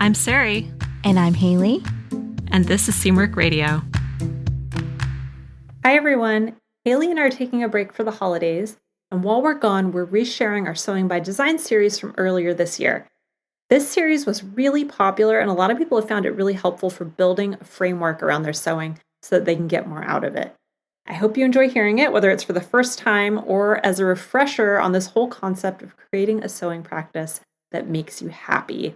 I'm Sarai. And I'm Haley. And this is Seamwork Radio. Hi, everyone. Haley and I are taking a break for the holidays. And while we're gone, we're resharing our Sewing by Design series from earlier this year. This series was really popular, and a lot of people have found it really helpful for building a framework around their sewing so that they can get more out of it. I hope you enjoy hearing it, whether it's for the first time or as a refresher on this whole concept of creating a sewing practice that makes you happy.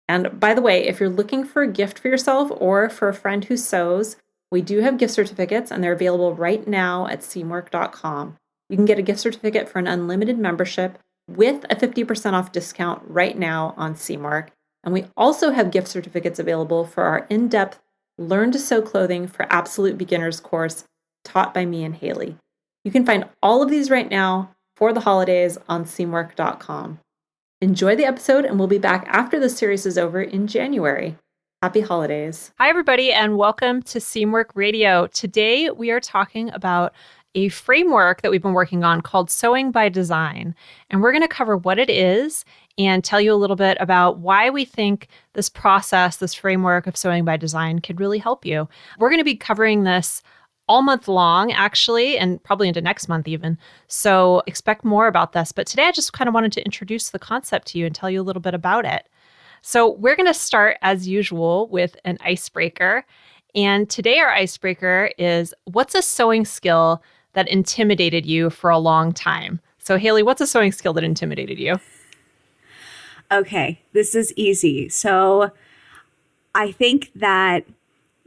And by the way, if you're looking for a gift for yourself or for a friend who sews, we do have gift certificates, and they're available right now at seamwork.com. You can get a gift certificate for an unlimited membership with a 50% off discount right now on Seamwork. And we also have gift certificates available for our in-depth Learn to Sew Clothing for Absolute Beginners course taught by me and Haley. You can find all of these right now for the holidays on seamwork.com. Enjoy the episode, and we'll be back after the series is over in January. Happy holidays. Hi, everybody, and welcome to Seamwork Radio. Today, we are talking about a framework that we've been working on called Sewing by Design. And we're going to cover what it is and tell you a little bit about why we think this process, this framework of Sewing by Design could really help you. We're going to be covering this all month long, actually, and probably into next month even. So expect more about this. But today I just kind of wanted to introduce the concept to you and tell you a little bit about it. So we're going to start, as usual, with an icebreaker. And today our icebreaker is, what's a sewing skill that intimidated you for a long time? So Haley, what's a sewing skill that intimidated you? Okay, this is easy. So I think that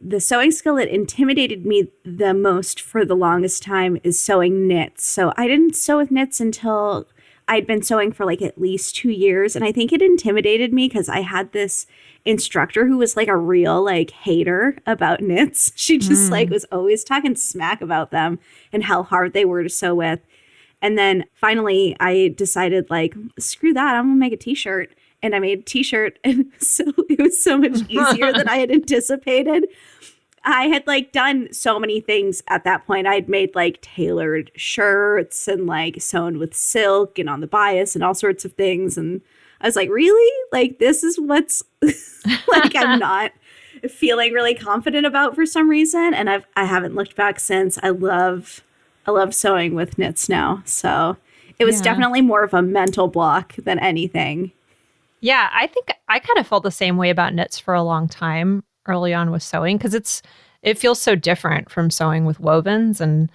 the sewing skill that intimidated me the most for the longest time is sewing knits. So I didn't sew with knits until I'd been sewing for like at least 2 years. And I think it intimidated me because I had this instructor who was like a real like hater about knits. She just like was always talking smack about them and how hard they were to sew with. And then finally I decided like, screw that, I'm gonna make a t-shirt. And I made a t-shirt, and so it was so much easier than I had anticipated. I had like done so many things at that point. I'd made like tailored shirts and like sewn with silk and on the bias and all sorts of things. And I was like, really? Like, this is what's like I'm not feeling really confident about for some reason. And I haven't looked back since. I love sewing with knits now. So it was definitely more of a mental block than anything. Yeah, I think I kind of felt the same way about knits for a long time early on with sewing, because it feels so different from sewing with wovens, and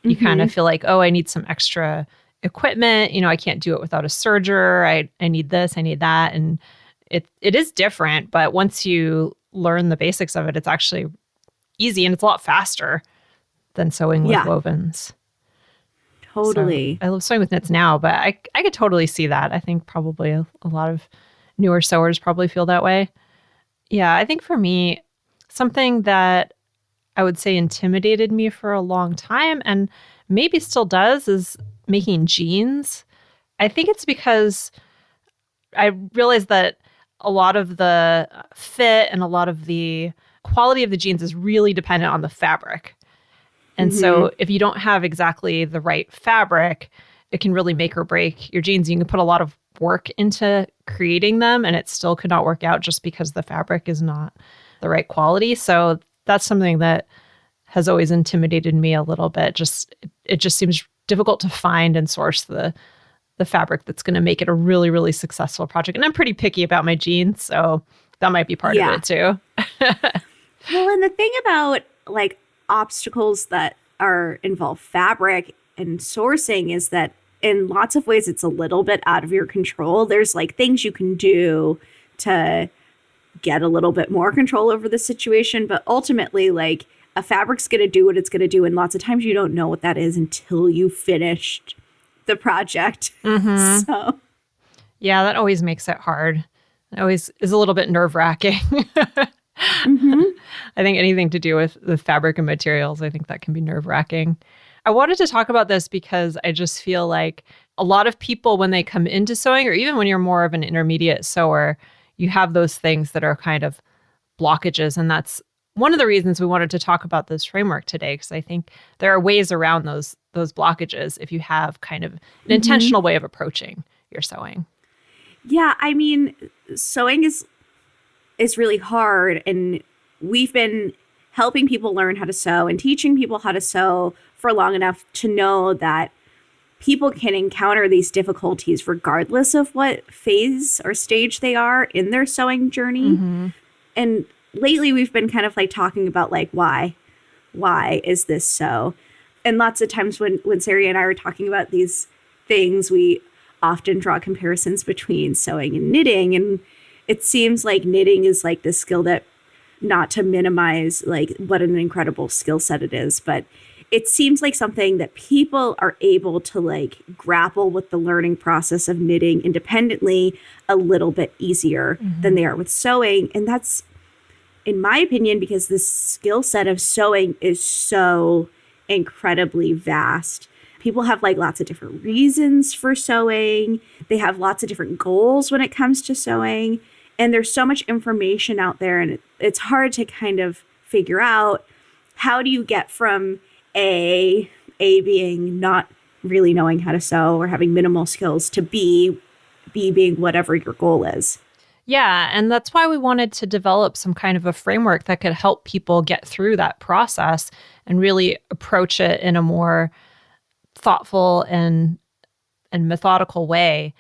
you kind of feel like, oh, I need some extra equipment. You know, I can't do it without a serger. I need this, I need that. And it is different, but once you learn the basics of it, it's actually easy, and it's a lot faster than sewing with wovens. Totally. So I love sewing with knits now, but I could totally see that. I think probably a lot of newer sewers probably feel that way. Yeah, I think for me, something that I would say intimidated me for a long time, and maybe still does, is making jeans. I think it's because I realized that a lot of the fit and a lot of the quality of the jeans is really dependent on the fabric. And so if you don't have exactly the right fabric, it can really make or break your jeans. You can put a lot of work into creating them, and it still could not work out just because the fabric is not the right quality. So that's something that has always intimidated me a little bit. It just seems difficult to find and source the fabric that's going to make it a really, really successful project. And I'm pretty picky about my jeans, so that might be part of it too. Well, and the thing about like obstacles that involve fabric and sourcing is that in lots of ways it's a little bit out of your control. There's like things you can do to get a little bit more control over the situation, but ultimately like a fabric's going to do what it's going to do, and lots of times you don't know what that is until you finished the project. So yeah, that always makes it hard. It always is a little bit nerve-wracking. I think anything to do with the fabric and materials, I think that can be nerve-wracking. I wanted to talk about this because I just feel like a lot of people, when they come into sewing, or even when you're more of an intermediate sewer, you have those things that are kind of blockages. And that's one of the reasons we wanted to talk about this framework today, because I think there are ways around those blockages if you have kind of an intentional way of approaching your sewing. Yeah, I mean, sewing is is really hard. And we've been helping people learn how to sew and teaching people how to sew for long enough to know that people can encounter these difficulties regardless of what phase or stage they are in their sewing journey. Mm-hmm. And lately we've been kind of like talking about like, why is this so? And lots of times when Sarai and I are talking about these things, we often draw comparisons between sewing and knitting. And it seems like knitting is like the skill that, not to minimize like what an incredible skill set it is, but it seems like something that people are able to like grapple with the learning process of knitting independently a little bit easier than they are with sewing. And that's, in my opinion, because the skill set of sewing is so incredibly vast. People have like lots of different reasons for sewing. They have lots of different goals when it comes to sewing. And there's so much information out there, and it's hard to kind of figure out, how do you get from A being not really knowing how to sew or having minimal skills, to B being whatever your goal is. Yeah, and that's why we wanted to develop some kind of a framework that could help people get through that process and really approach it in a more thoughtful and methodical way.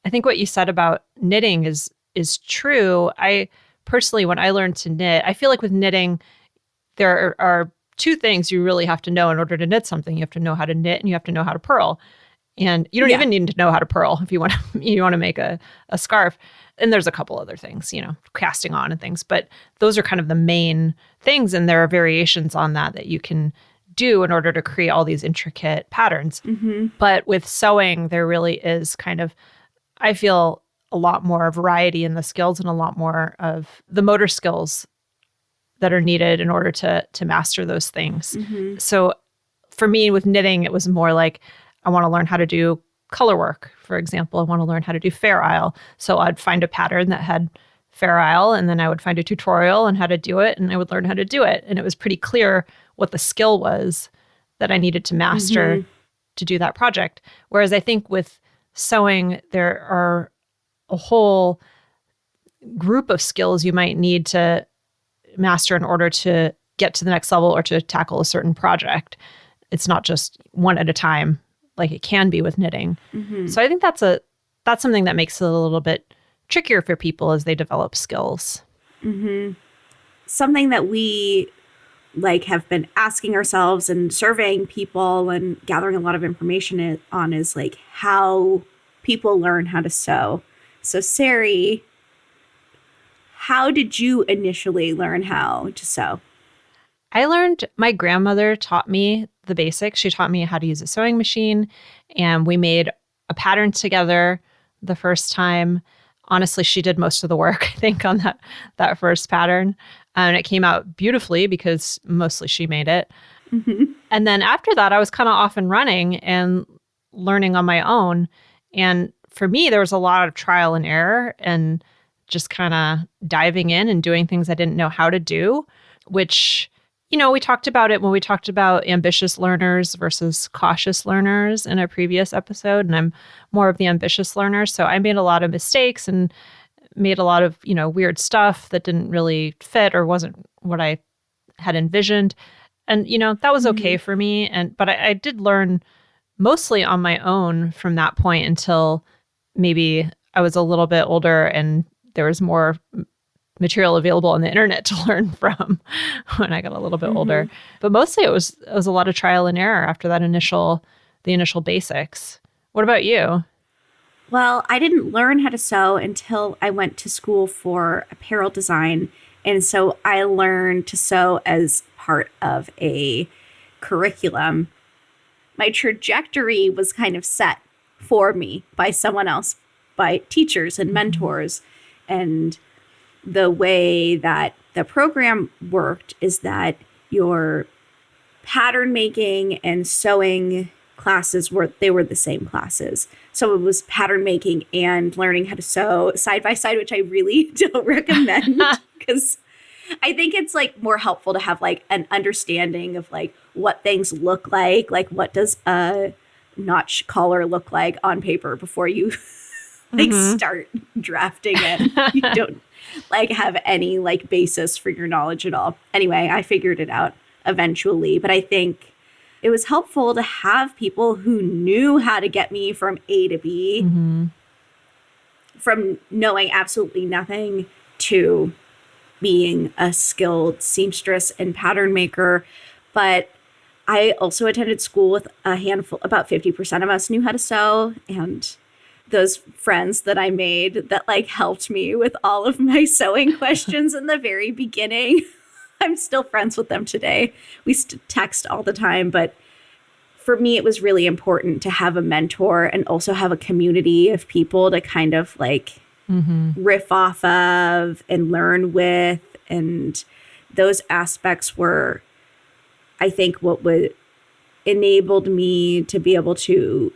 I think what you said about knitting is true. I personally, when I learned to knit, I feel like with knitting, there are two things you really have to know in order to knit something. You have to know how to knit and you have to know how to purl. And you don't even need to know how to purl if you want to make a scarf. And there's a couple other things, casting on and things, but those are kind of the main things. And there are variations on that you can do in order to create all these intricate patterns. Mm-hmm. But with sewing, there really is kind of, I feel, a lot more variety in the skills and a lot more of the motor skills that are needed in order to master those things. Mm-hmm. So for me with knitting, it was more like, I want to learn how to do color work, for example. I want to learn how to do Fair Isle. So I'd find a pattern that had Fair Isle, and then I would find a tutorial on how to do it, and I would learn how to do it. And it was pretty clear what the skill was that I needed to master to do that project. Whereas I think with sewing, there are a whole group of skills you might need to master in order to get to the next level or to tackle a certain project. It's not just one at a time like it can be with knitting. Mm-hmm. So I think that's something that makes it a little bit trickier for people as they develop skills. Mm-hmm. Something that we have been asking ourselves and surveying people and gathering a lot of information on is how people learn how to sew. So Sarai, how did you initially learn how to sew? My grandmother taught me the basics. She taught me how to use a sewing machine, and we made a pattern together the first time. Honestly, she did most of the work, I think, on that first pattern. And it came out beautifully because mostly she made it. Mm-hmm. And then after that, I was kind of off and running and learning on my own. And for me, there was a lot of trial and error and just kind of diving in and doing things I didn't know how to do, which, we talked about it when we talked about ambitious learners versus cautious learners in a previous episode. And I'm more of the ambitious learner. So I made a lot of mistakes and made a lot of, weird stuff that didn't really fit or wasn't what I had envisioned. And, that was okay for me. But I did learn mostly on my own from that point until maybe I was a little bit older and there was more material available on the internet to learn from when I got a little bit older. But mostly it was a lot of trial and error after the initial basics. What about you? Well, I didn't learn how to sew until I went to school for apparel design. And so I learned to sew as part of a curriculum. My trajectory was kind of set for me by someone else, by teachers and mentors. And the way that the program worked is that your pattern making and sewing classes were the same classes. So it was pattern making and learning how to sew side by side, which I really don't recommend because I think it's more helpful to have an understanding of what things look like what does a notch collar look like on paper before you like start drafting it. You don't like have any like basis for your knowledge at all. Anyway, I figured it out eventually, but I think it was helpful to have people who knew how to get me from A to B, from knowing absolutely nothing to being a skilled seamstress and pattern maker. But I also attended school with a handful, about 50% of us knew how to sew. And those friends that I made that like helped me with all of my sewing questions in the very beginning, I'm still friends with them today. We text all the time, but for me, it was really important to have a mentor and also have a community of people to kind of like riff off of and learn with. And those aspects were, I think, what would enabled me to be able to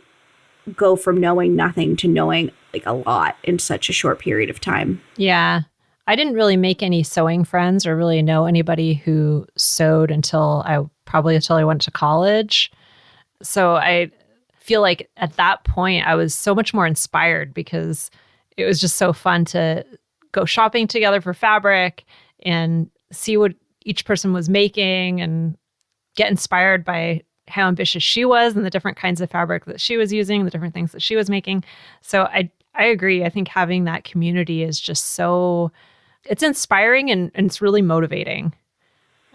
go from knowing nothing to knowing like a lot in such a short period of time. Yeah. I didn't really make any sewing friends or really know anybody who sewed until I went to college. So I feel like at that point I was so much more inspired because it was just so fun to go shopping together for fabric and see what each person was making and get inspired by how ambitious she was and the different kinds of fabric that she was using, the different things that she was making. So I agree. I think having that community is just so, it's inspiring and it's really motivating,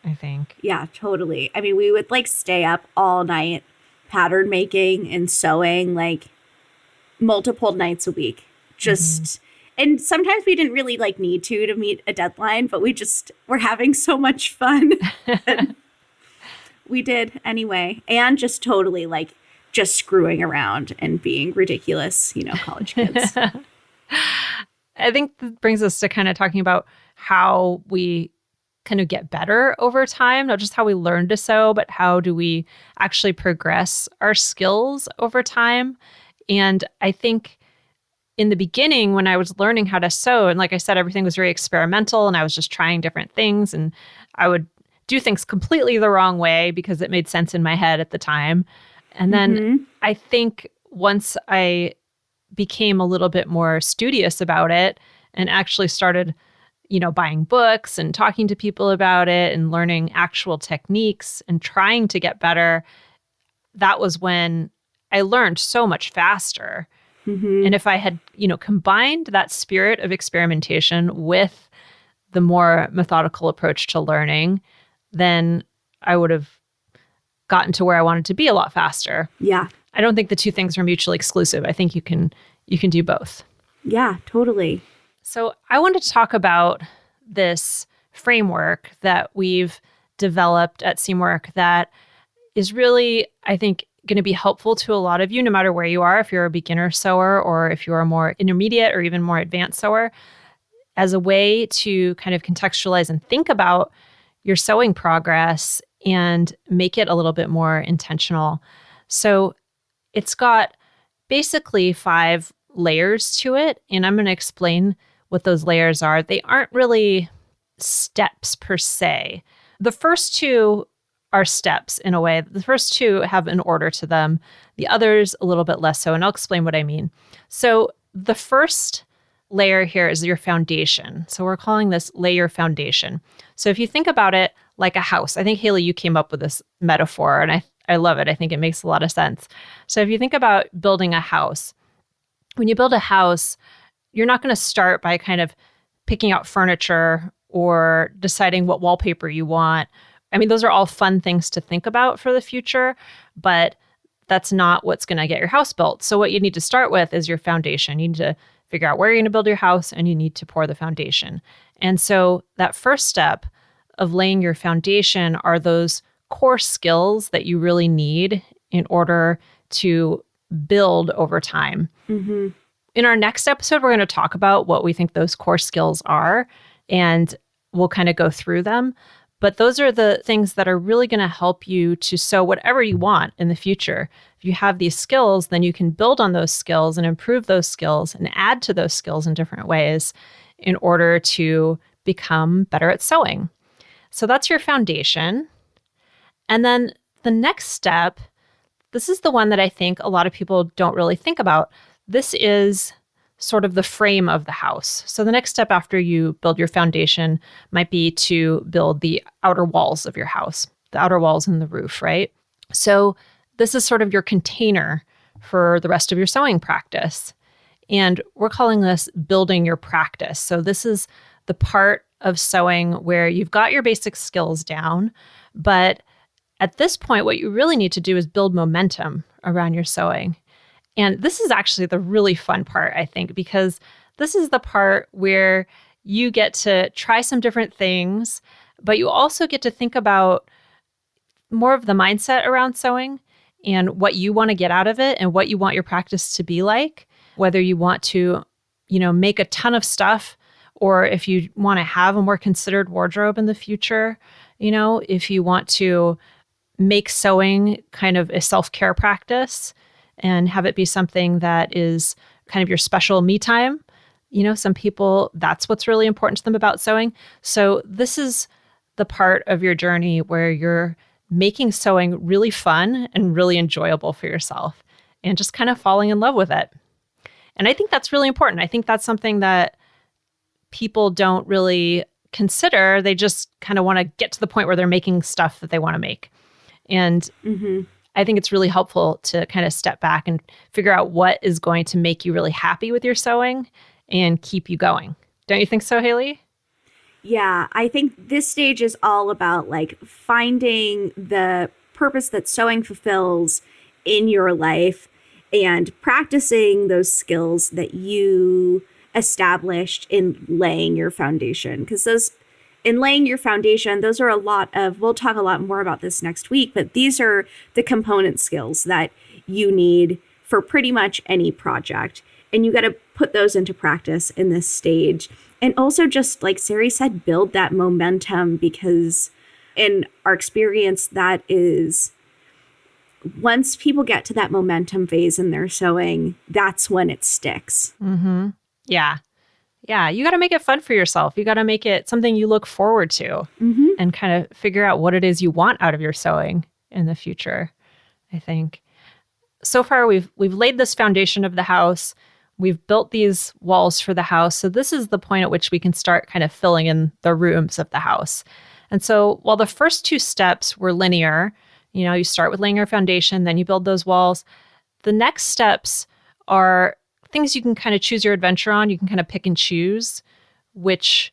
I think. Yeah, totally. I mean, we would like stay up all night pattern making and sewing like multiple nights a week. Just and sometimes we didn't really like need to meet a deadline, but we just were having so much fun. We did anyway. And just totally like just screwing around and being ridiculous, college kids. I think that brings us to kind of talking about how we kind of get better over time, not just how we learn to sew, but how do we actually progress our skills over time. And I think in the beginning, when I was learning how to sew, and like I said, everything was very experimental and I was just trying different things and I would do things completely the wrong way because it made sense in my head at the time. And then I think once I became a little bit more studious about it and actually started, buying books and talking to people about it and learning actual techniques and trying to get better, that was when I learned so much faster. And if I had, combined that spirit of experimentation with the more methodical approach to learning, then I would have gotten to where I wanted to be a lot faster. Yeah. I don't think the two things are mutually exclusive. I think you can do both. Yeah, totally. So I wanted to talk about this framework that we've developed at Seamwork that is really, I think, going to be helpful to a lot of you, no matter where you are, if you're a beginner sewer or if you're a more intermediate or even more advanced sewer, as a way to kind of contextualize and think about your sewing progress and make it a little bit more intentional. So it's got basically 5 layers to it, and I'm going to explain what those layers are. They aren't really steps per se. The first 2 are steps in a way. The first 2 have an order to them. The others a little bit less so, and I'll explain what I mean. So the first layer here is your foundation. So we're calling this layer foundation. So if you think about it like a house, I think, Haley, you came up with this metaphor, and I love it. I think it makes a lot of sense. So if you think about building a house, when you build a house, you're not going to start by kind of picking out furniture or deciding what wallpaper you want. I mean, those are all fun things to think about for the future, but that's not what's going to get your house built. So what you need to start with is your foundation. You need to figure out where you're going to build your house, and you need to pour the foundation. And so that first step of laying your foundation are those core skills that you really need in order to build over time. In our next episode, we're going to talk about what we think those core skills are, and we'll kind of go through them. But those are the things that are really going to help you to sew whatever you want in the future. If you have these skills, then you can build on those skills and improve those skills and add to those skills in different ways in order to become better at sewing. So that's your foundation. And then the next step, this is the one that I think a lot of people don't really think about. This is sort of the frame of the house. So the next step after you build your foundation might be to build the outer walls of your house, the outer walls and the roof, right? So this is sort of your container for the rest of your sewing practice. And we're calling this building your practice. So this is the part of sewing where you've got your basic skills down, but at this point, what you really need to do is build momentum around your sewing. And this is actually the really fun part, I think, because this is the part where you get to try some different things, but you also get to think about more of the mindset around sewing and what you want to get out of it and what you want your practice to be like, whether you want to, make a ton of stuff or if you want to have a more considered wardrobe in the future, if you want to make sewing kind of a self-care practice and have it be something that is kind of your special me time. Some people, that's what's really important to them about sewing. So this is the part of your journey where you're making sewing really fun and really enjoyable for yourself and just kind of falling in love with it. And I think that's really important. I think that's something that people don't really consider. They just kind of want to get to the point where they're making stuff that they want to make. And I think it's really helpful to kind of step back and figure out what is going to make you really happy with your sewing and keep you going. Don't you think so, Haley? Yeah, I think this stage is all about like finding the purpose that sewing fulfills in your life and practicing those skills that you established in laying your foundation. Because in laying your foundation, those are a lot of, we'll talk a lot more about this next week, but these are the component skills that you need for pretty much any project. And you got to put those into practice in this stage. And also just like Sarai said, build that momentum, because in our experience, that is, once people get to that momentum phase in their sewing, that's when it sticks. Mm-hmm. Yeah. Yeah. You got to make it fun for yourself. You got to make it something you look forward to and kind of figure out what it is you want out of your sewing in the future, I think. So far, we've laid this foundation of the house. We've built these walls for the house. So this is the point at which we can start kind of filling in the rooms of the house. And so while the first two steps were linear, you start with laying your foundation, then you build those walls. The next steps are things you can kind of choose your adventure on. You can kind of pick and choose which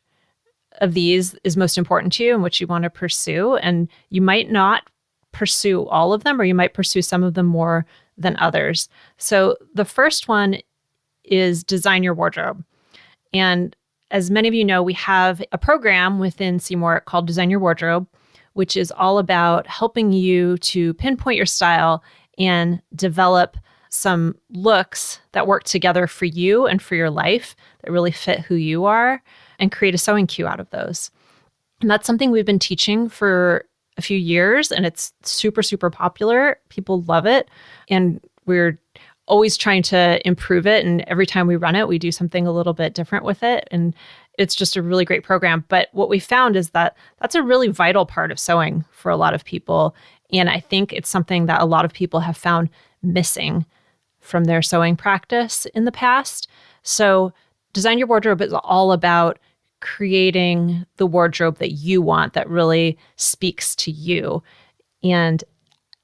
of these is most important to you and which you want to pursue. And you might not pursue all of them, or you might pursue some of them more than others. So the first one is design your wardrobe. And as many of you know, we have a program within Seymour called Design Your Wardrobe, which is all about helping you to pinpoint your style and develop some looks that work together for you and for your life that really fit who you are and create a sewing cue out of those. And that's something we've been teaching for a few years, and it's super, super popular. People love it. And we're always trying to improve it. And every time we run it, we do something a little bit different with it. And it's just a really great program. But what we found is that that's a really vital part of sewing for a lot of people. And I think it's something that a lot of people have found missing from their sewing practice in the past. So Design Your Wardrobe is all about creating the wardrobe that you want, that really speaks to you. And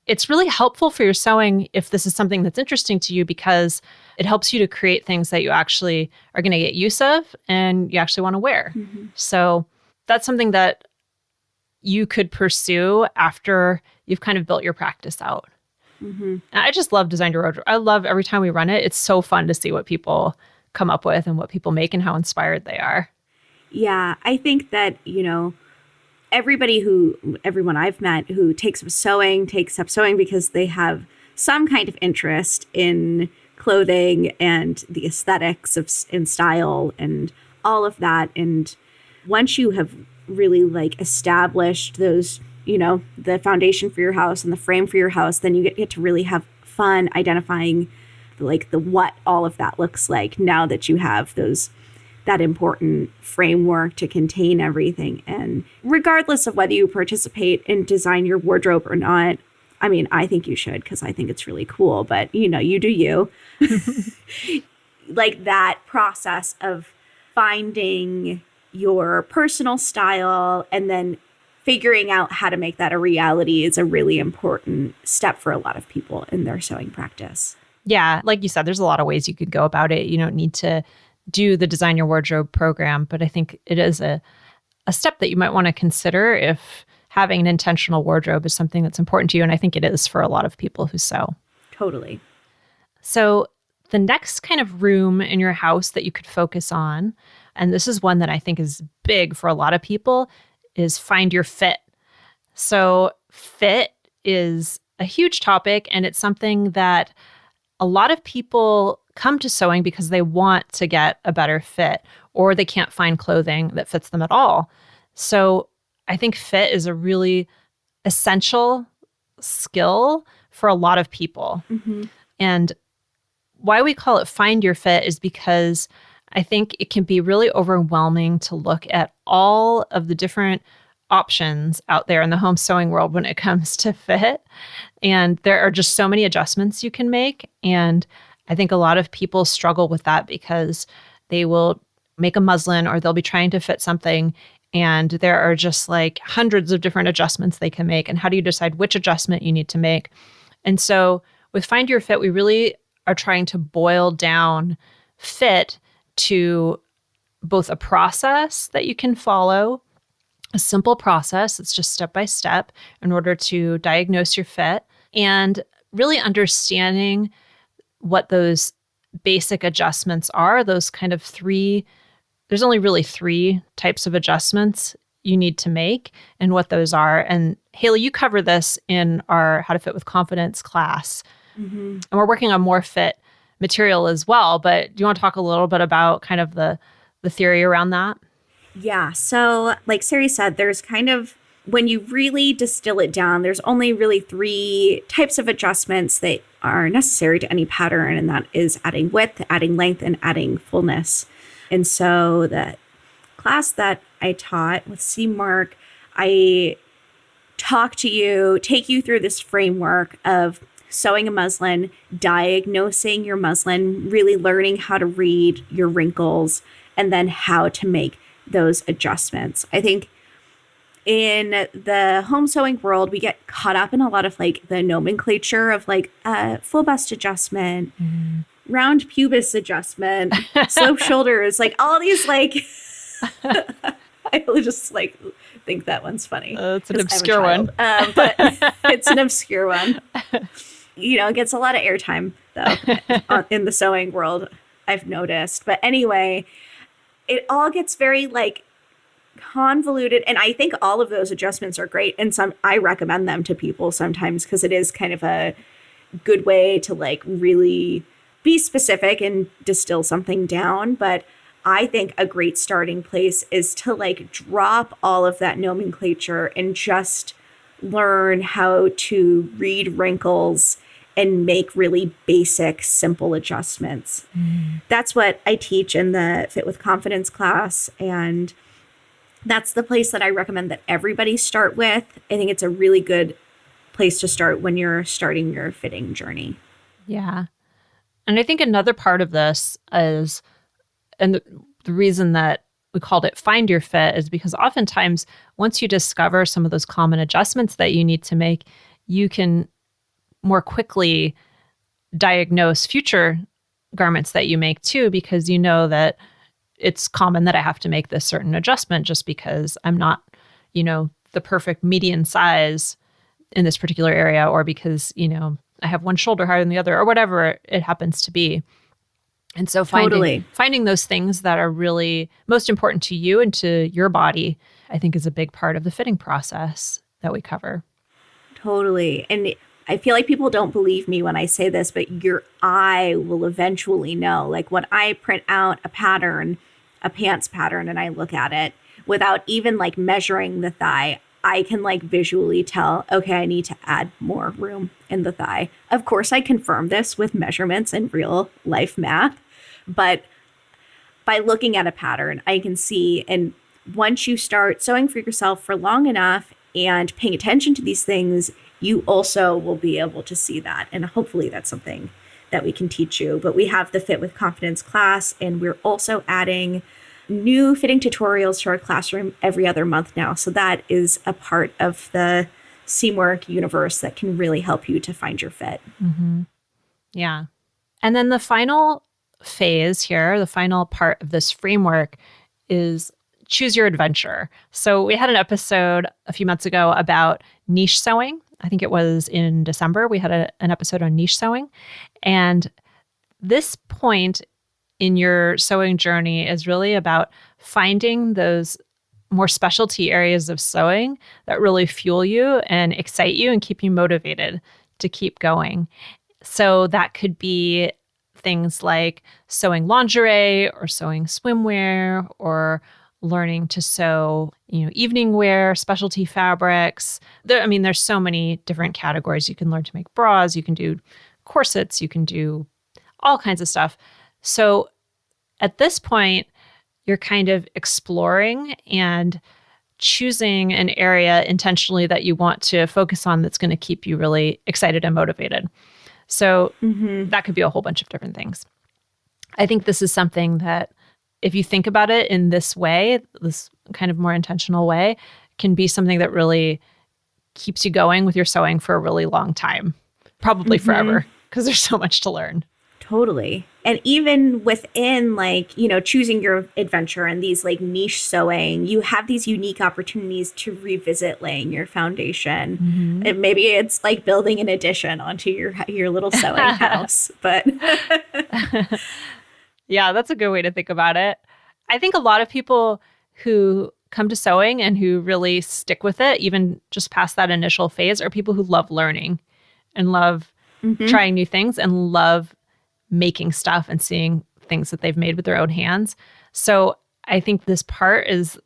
it's really helpful for your sewing if this is something that's interesting to you, because it helps you to create things that you actually are going to get use of and you actually want to wear. So that's something that you could pursue after you've kind of built your practice out. I just love Design Your Wardrobe. I love every time we run it. It's so fun to see what people come up with and what people make and how inspired they are. Yeah, I think that, everyone I've met who takes up sewing because they have some kind of interest in clothing and the aesthetics in style and all of that. And once you have really like established those, the foundation for your house and the frame for your house, then you get to really have fun identifying like what all of that looks like now that you have that important framework to contain everything. And regardless of whether you participate in Design Your Wardrobe or not, I mean, I think you should, because I think it's really cool, but you do you. like that process of finding your personal style and then figuring out how to make that a reality is a really important step for a lot of people in their sewing practice. Yeah, like you said, there's a lot of ways you could go about it. You don't need to do the Design Your Wardrobe program, but I think it is a step that you might want to consider if having an intentional wardrobe is something that's important to you. And I think it is for a lot of people who sew. Totally. So the next kind of room in your house that you could focus on, and this is one that I think is big for a lot of people, is find your fit. So fit is a huge topic, and it's something that a lot of people come to sewing because they want to get a better fit, or they can't find clothing that fits them at all. So I think fit is a really essential skill for a lot of people. Mm-hmm. And why we call it find your fit is because I think it can be really overwhelming to look at all of the different options out there in the home sewing world when it comes to fit. And there are just so many adjustments you can make. And I think a lot of people struggle with that because they will make a muslin or they'll be trying to fit something, and there are just like hundreds of different adjustments they can make. And how do you decide which adjustment you need to make? And so with Find Your Fit, we really are trying to boil down fit to both a process that you can follow, a simple process. It's just step by step in order to diagnose your fit, and really understanding what those basic adjustments are. Those kind of there's only really 3 types of adjustments you need to make and what those are. And Haley, you cover this in our How to Fit with Confidence class. Mm-hmm. And we're working on more fit material as well. But do you want to talk a little bit about kind of the theory around that? Yeah. So like Sarai said, there's kind of, when you really distill it down, there's only really 3 types of adjustments that are necessary to any pattern. And that is adding width, adding length, and adding fullness. And so the class that I taught with C-Mark, I take you through this framework of sewing a muslin, diagnosing your muslin, really learning how to read your wrinkles, and then how to make those adjustments. I think in the home sewing world, we get caught up in a lot of like the nomenclature of like full bust adjustment, round pubis adjustment, slope shoulders, like all these like, I just like think that one's funny. It's an obscure one. But it's an obscure one. You know, it gets a lot of airtime though in the sewing world, I've noticed. But anyway, it all gets very like convoluted, and I think all of those adjustments are great, and I recommend them to people sometimes because it is kind of a good way to like really be specific and distill something down. But I think a great starting place is to like drop all of that nomenclature and just learn how to read wrinkles and make really basic, simple adjustments. That's what I teach in the Fit with Confidence class. And that's the place that I recommend that everybody start with. I think it's a really good place to start when you're starting your fitting journey. Yeah. And I think another part of this is, and the reason that we called it Find Your Fit is because oftentimes once you discover some of those common adjustments that you need to make, you can more quickly diagnose future garments that you make too, because you know that it's common that I have to make this certain adjustment just because I'm not, the perfect median size in this particular area, or because, I have one shoulder higher than the other, or whatever it happens to be. And so finding those things that are really most important to you and to your body, I think is a big part of the fitting process that we cover. Totally. And I feel like people don't believe me when I say this, but your eye will eventually know. Like when I print out a pattern, a pants pattern, and I look at it without even like measuring the thigh, I can like visually tell, okay, I need to add more room in the thigh. Of course, I confirm this with measurements and real life math, but by looking at a pattern, I can see. And once you start sewing for yourself for long enough and paying attention to these things, you also will be able to see that. And hopefully that's something that we can teach you. But we have the Fit with Confidence class, and we're also adding new fitting tutorials to our classroom every other month now. So that is a part of the Seamwork universe that can really help you to find your fit. Yeah. And then the final phase here, the final part of this framework is choose your adventure. So we had an episode a few months ago about niche sewing. I think it was in December. We had an episode on niche sewing. And this point in your sewing journey is really about finding those more specialty areas of sewing that really fuel you and excite you and keep you motivated to keep going. So that could be things like sewing lingerie or sewing swimwear or learning to sew, evening wear, specialty fabrics. There's so many different categories. You can learn to make bras, you can do corsets, you can do all kinds of stuff. So at this point, you're kind of exploring and choosing an area intentionally that you want to focus on that's going to keep you really excited and motivated. So that could be a whole bunch of different things. I think this is something that if you think about it in this way, this kind of more intentional way, can be something that really keeps you going with your sewing for a really long time, probably forever, because there's so much to learn. Totally. And even within choosing your adventure and these niche sewing, you have these unique opportunities to revisit laying your foundation. And maybe it's like building an addition onto your little sewing house. But yeah, that's a good way to think about it. I think a lot of people who come to sewing and who really stick with it, even just past that initial phase, are people who love learning and love trying new things and love making stuff and seeing things that they've made with their own hands. So I think this part is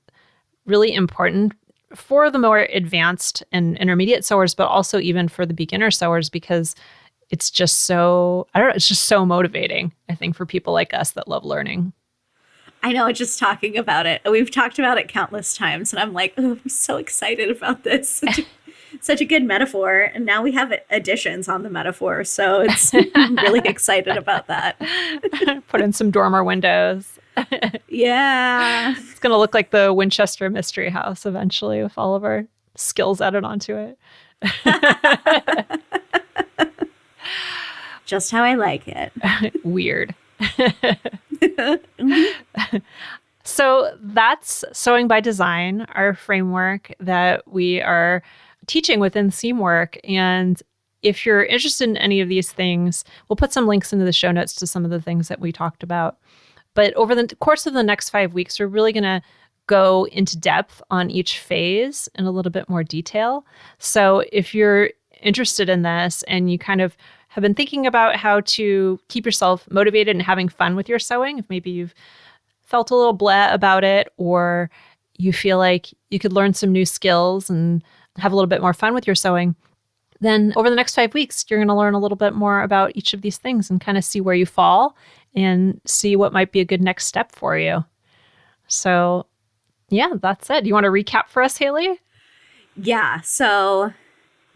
really important for the more advanced and intermediate sewers, but also even for the beginner sewers, because it's just so, it's just so motivating, I think, for people like us that love learning. I know, just talking about it. We've talked about it countless times, and I'm like, oh, I'm so excited about this. Such a good metaphor. And now we have additions on the metaphor. So I'm really excited about that. Put in some dormer windows. Yeah. It's going to look like the Winchester Mystery House eventually with all of our skills added onto it. Just how I like it. Weird. So that's Sewing by Design, our framework that we are teaching within Seamwork. And if you're interested in any of these things, we'll put some links into the show notes to some of the things that we talked about. But over the course of the next 5 weeks, we're really going to go into depth on each phase in a little bit more detail. So if you're interested in this and you kind of have been thinking about how to keep yourself motivated and having fun with your sewing, if maybe you've felt a little blah about it, or you feel like you could learn some new skills and have a little bit more fun with your sewing, then over the next 5 weeks, you're going to learn a little bit more about each of these things and kind of see where you fall and see what might be a good next step for you. So yeah, that's it. You want to recap for us, Haley? Yeah. So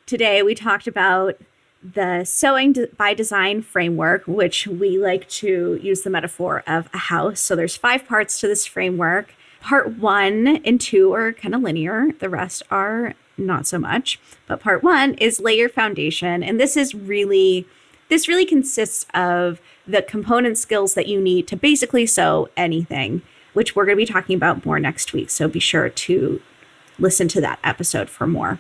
today we talked about the Sewing by Design framework, which we like to use the metaphor of a house. So there's 5 parts to this framework. Part 1 and 2 are kind of linear. The rest are not so much. But part 1 is lay your foundation. And this really consists of the component skills that you need to basically sew anything, which we're going to be talking about more next week. So be sure to listen to that episode for more.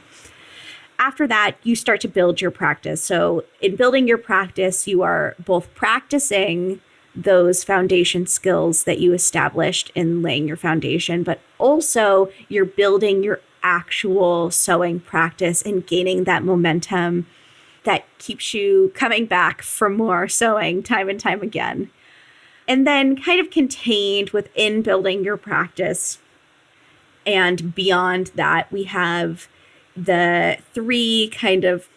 After that, you start to build your practice. So in building your practice, you are both practicing those foundation skills that you established in laying your foundation, but also you're building your actual sewing practice and gaining that momentum that keeps you coming back for more sewing time and time again. And then kind of contained within building your practice and beyond that, we have the 3 kind of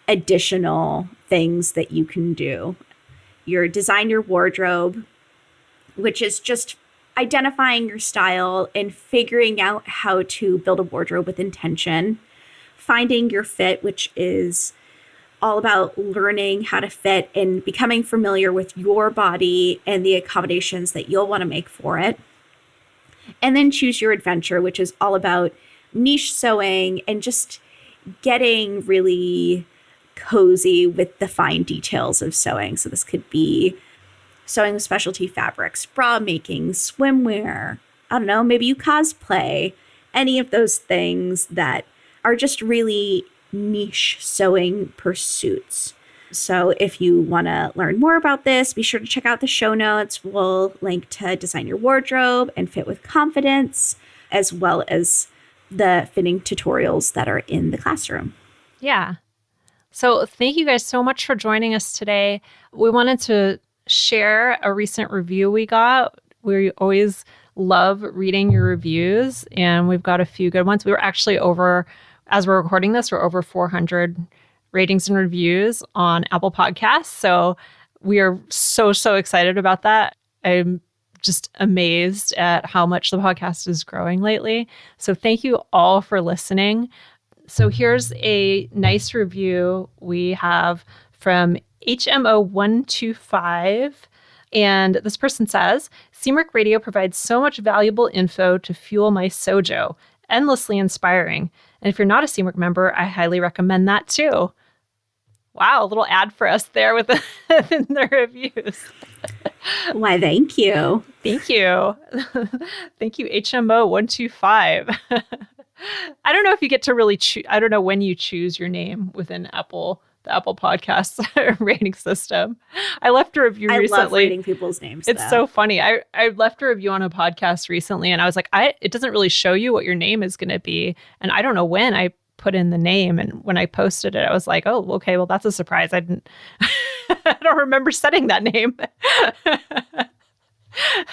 additional things that you can do. Your design your wardrobe, which is just identifying your style and figuring out how to build a wardrobe with intention. Finding your fit, which is all about learning how to fit and becoming familiar with your body and the accommodations that you'll want to make for it. And then Choose Your Adventure, which is all about niche sewing and just getting really cozy with the fine details of sewing. So this could be sewing with specialty fabrics, bra making, swimwear. I don't know, maybe you cosplay, any of those things that are just really niche sewing pursuits. So if you want to learn more about this, be sure to check out the show notes. We'll link to Design Your Wardrobe and Fit with Confidence, as well as the fitting tutorials that are in the classroom. Yeah. So thank you guys so much for joining us today. We wanted to share a recent review we got. We always love reading your reviews, and we've got a few good ones. We were actually over, as we're recording this, we're over 400 ratings and reviews on Apple Podcasts. So we are so excited about that. I'm just amazed at how much the podcast is growing lately. So thank you all for listening. So here's a nice review we have from HMO125. And this person says, CMRC Radio provides so much valuable info to fuel my sojo. Endlessly inspiring. And if you're not a CMRC member, I highly recommend that too. Wow, a little ad for us there with the reviews. Why, thank you. Thank you. Thank you, HMO125. I don't know if you get to really choose. I don't know when you choose your name within the Apple Podcasts rating system. I left a review recently. I love reading people's names. It's so funny. I left a review on a podcast recently, and I was like, it doesn't really show you what your name is going to be, and I don't know when I put in the name, and when I posted it, I was like, oh, okay, well, that's a surprise. I don't remember setting that name.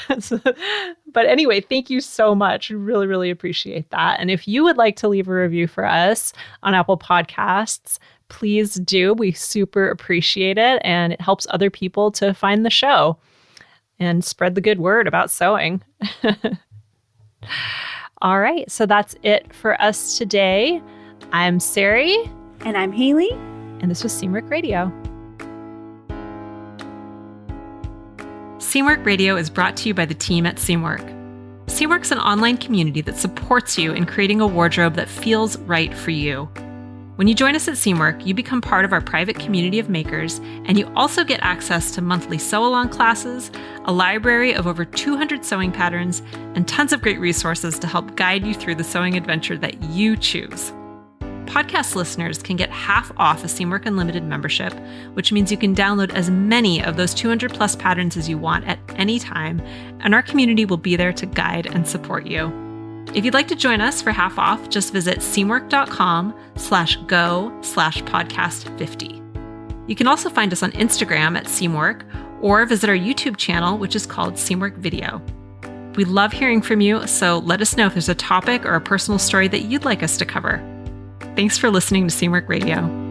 But anyway, thank you so much. Really, really appreciate that. And if you would like to leave a review for us on Apple Podcasts, please do. We super appreciate it, and it helps other people to find the show and spread the good word about sewing. All right, so that's it for us today. I'm Sarai. And I'm Haley. And this was CMRC Radio. CMRC Radio is brought to you by the team at CMRC. CMRC's an online community that supports you in creating a wardrobe that feels right for you. When you join us at CMRC, you become part of our private community of makers, and you also get access to monthly sew-along classes, a library of over 200 sewing patterns, and tons of great resources to help guide you through the sewing adventure that you choose. Podcast listeners can get half off a CMRC Unlimited membership, which means you can download as many of those 200 plus patterns as you want at any time, and our community will be there to guide and support you. If you'd like to join us for half off, just visit cmrc.com/go/podcast50. You can also find us on Instagram at CMRC, or visit our YouTube channel, which is called CMRC Video. We love hearing from you, so let us know if there's a topic or a personal story that you'd like us to cover. Thanks for listening to CMRC Radio.